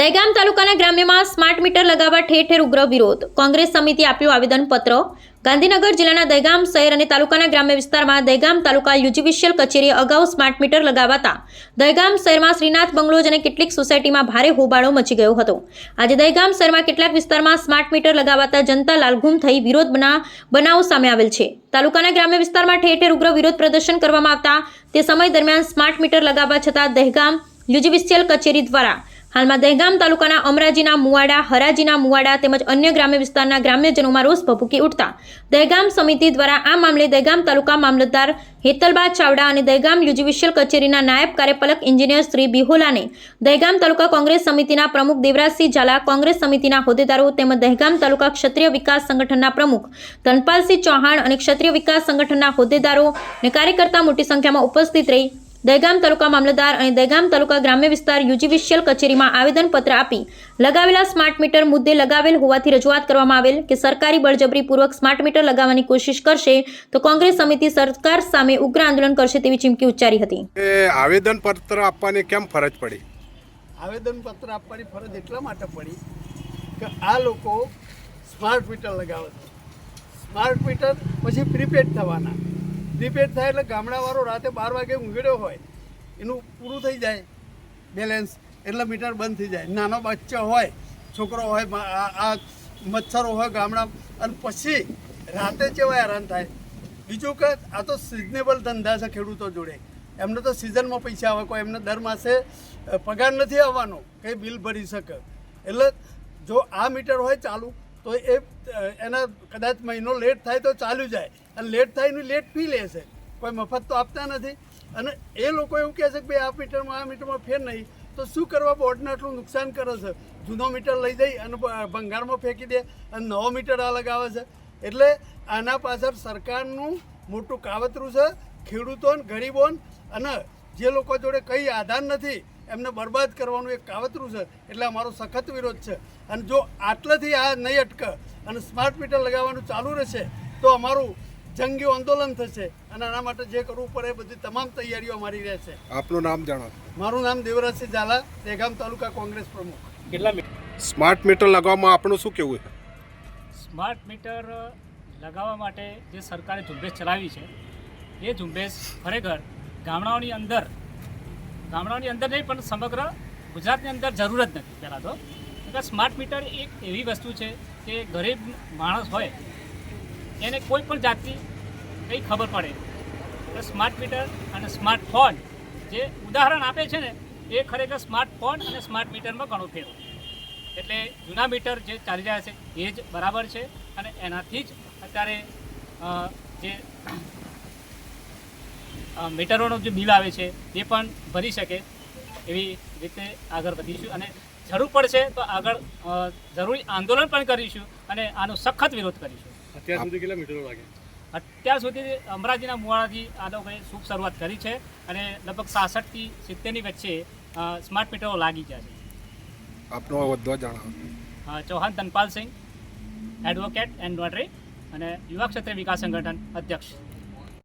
દહેગામ તાલુકાના ગ્રામ્યમાં smart meter લગાવવા ઠેર ઠેર ઉગ્ર વિરોધ. કોંગ્રેસ સમિતિ આપ્યું આવેદનપત્ર. ગાંધીનગર જિલ્લાના દહેગામ શહેર અને તાલુકાના ગ્રામ્ય વિસ્તારમાં દહેગામ તાલુકા યુજીવીસીએલ કચેરીએ અગાઉ સ્માર્ટ મીટર લગાવાતા દહેગામ શહેરમાં શ્રીનાથ બંગલોઝ અને કેટલીક સોસાયટીમાં ભારે હોબાળો મચી ગયો હતો. આજે દહેગામ શહેરમાં કેટલાક વિસ્તારમાં સ્માર્ટ મીટર લગાવાતા જનતા લાલઘુમ થઈ વિરોધ બનાવો સામે આવેલ છે. તાલુકાના ગ્રામ્ય વિસ્તારમાં ઠેર ઠેર ઉગ્ર વિરોધ પ્રદર્શન કરવામાં આવતા તે સમય દરમિયાન સ્માર્ટ મીટર લગાવવા છતાં દહેગામ યુજીવીસીએલ કચેરી દ્વારા હાલમાં દહેગામ તાલુકાના અમરાજીના મુવાડા, હરાજીના મુવાડા તેમજ અન્ય ગ્રામ્ય વિસ્તારના ગ્રામ્યજનોમાં રોષ ભભૂકી ઉઠતા દહેગામ સમિતિ દ્વારા આ મામલે દહેગામ તાલુકા મામલતદાર હેતલબા ચાવડા અને દહેગામ યુજીવીસીએલ કચેરીના નાયબ કાર્યપાલક એન્જિનિયર શ્રી બિહોલાને, દહેગામ તાલુકા કોંગ્રેસ સમિતિના પ્રમુખ દેવરાજસિંહ ઝાલા, કોંગ્રેસ સમિતિના હોદ્દેદારો તેમજ દહેગામ તાલુકા ક્ષત્રિય વિકાસ સંગઠનના પ્રમુખ ધનપાલસિંહ ચૌહાણ અને ક્ષત્રિય વિકાસ સંગઠનના હોદ્દેદારો અને કાર્યકર્તા મોટી સંખ્યામાં ઉપસ્થિત રહી દહેગામ તાલુકા મામલતદાર અને દહેગામ તાલુકા ગ્રામ્ય વિસ્તાર યુજીવીસીએલ કચેરીમાં આવેદનપત્ર આપી લગાવેલા સ્માર્ટ મીટર મુદ્દે લગાવેલ હોવાથી રજૂઆત કરવામાં આવેલ કે સરકારી બળજબરીપૂર્વક સ્માર્ટ મીટર લગાવવાની કોશિશ કરશે તો કોંગ્રેસ સમિતિ સરકાર સામે ઉગ્ર આંદોલન કરશે તેવી ચીમકી ઉચ્ચારી હતી. આવેદનપત્ર આપવાની કેમ ફરજ પડી? આવેદનપત્ર આપવાની ફરજ એટલા માટે પડી કે આ લોકો સ્માર્ટ મીટર લગાવે છે. સ્માર્ટ મીટર પછી પ્રીપેડ થવાના. પ્રીપેડ થાય એટલે ગામડાવાળો રાતે 12 વાગે ઊંઘ્યો હોય એનું પૂરું થઈ જાય બેલેન્સ એટલે મીટર બંધ થઈ જાય. નાનો બચ્ચો હોય, છોકરો હોય, આ મચ્છરો હોય ગામડા, અને પછી રાતે કેવા હેરાન થાય. બીજું કે આ તો સિઝનેબલ ધંધા છે ખેડૂતો જોડે. એમને તો સિઝનમાં પૈસા આવે, કોઈ એમને દર માસે પગાર નથી આવવાનો, કંઈ બિલ ભરી શકે. એટલે જો આ મીટર હોય ચાલુ તો એના કદાચ મહિનો લેટ થાય તો ચાલ્યું જાય, અને લેટ થાય એનું લેટ ફી લેશે. કોઈ મફત તો આપતા નથી. અને એ લોકો એવું કહે છે કે ભાઈ આ મીટરમાં ફેર નહીં, તો શું કરવા બોર્ડને આટલું નુકસાન કરે છે? જૂનો મીટર લઈ જઈ અને ભંગારમાં ફેંકી દે અને નવો મીટર આ લગાવે છે. એટલે આના પાછળ સરકારનું મોટું કાવતરું છે. ખેડૂતોને, ગરીબોને અને જે લોકો જોડે કંઈ આધાર નથી એમને બરબાદ કરવાનું એક કાવતરું છે. એટલે અમારો સખત વિરોધ છે. અને જો આટલેથી આ નહીં અટકે અને સ્માર્ટ મીટર લગાવવાનું ચાલુ રહેશે તો અમારું જંગી આંદોલન થશે. અને આના માટે જે કરવું પડે એ બધી તમામ તૈયારીઓ અમારી રહેશે. આપનું નામ જણાવો. મારું નામ દેવરાજસિંહ ઝાલા, દહેગામ તાલુકા કોંગ્રેસ પ્રમુખ. સ્માર્ટ મીટર લગાવવામાં આપનું શું કહેવું છે? સ્માર્ટ મીટર લગાવવા માટે જે સરકારે ઝુંબેશ ચલાવી છે એ ઝુંબેશ ખરેખર ગામડાઓની અંદર નહીં પણ સમગ્ર ગુજરાતની અંદર જરૂર જ નથી. પહેલાં તો સ્માર્ટ મીટર એક એવી વસ્તુ છે કે ગરીબ માણસ હોય એને કોઈ પણ જાતની કંઈ ખબર પડે તો સ્માર્ટ મીટર અને સ્માર્ટફોન જે ઉદાહરણ આપે છે ને એ ખરેખર સ્માર્ટફોન અને સ્માર્ટ મીટરમાં ઘણો ફેર. એટલે જૂના મીટર જે ચાલી રહ્યા છે એ જ બરાબર છે અને એનાથી જ અત્યારે જે મીટરોનું જે બિલ આવે છે એ પણ ભરી શકે એવી રીતે આગળ વધીશું. અને જરૂર પડશે તો આગળ જરૂરી આંદોલન પણ કરીશું અને આનો સખત વિરોધ કરીશું. અત્યાર સુધી કેટલા મીટરો લાગે? અત્યાર સુધી અમરાજીના મુવાડાથી આ લોકોએ શુભ શરૂઆત કરી છે અને લગભગ 66 થી 70ની વચ્ચે સ્માર્ટ મીટરો લાગી ગયા છે. આપનો વધવા જણાવો. ચૌહાણ ધનપાલસિંહ, એડવોકેટ એન્ડ નોટરી અને યુવા ક્ષેત્રીય વિકાસ સંગઠન અધ્યક્ષ.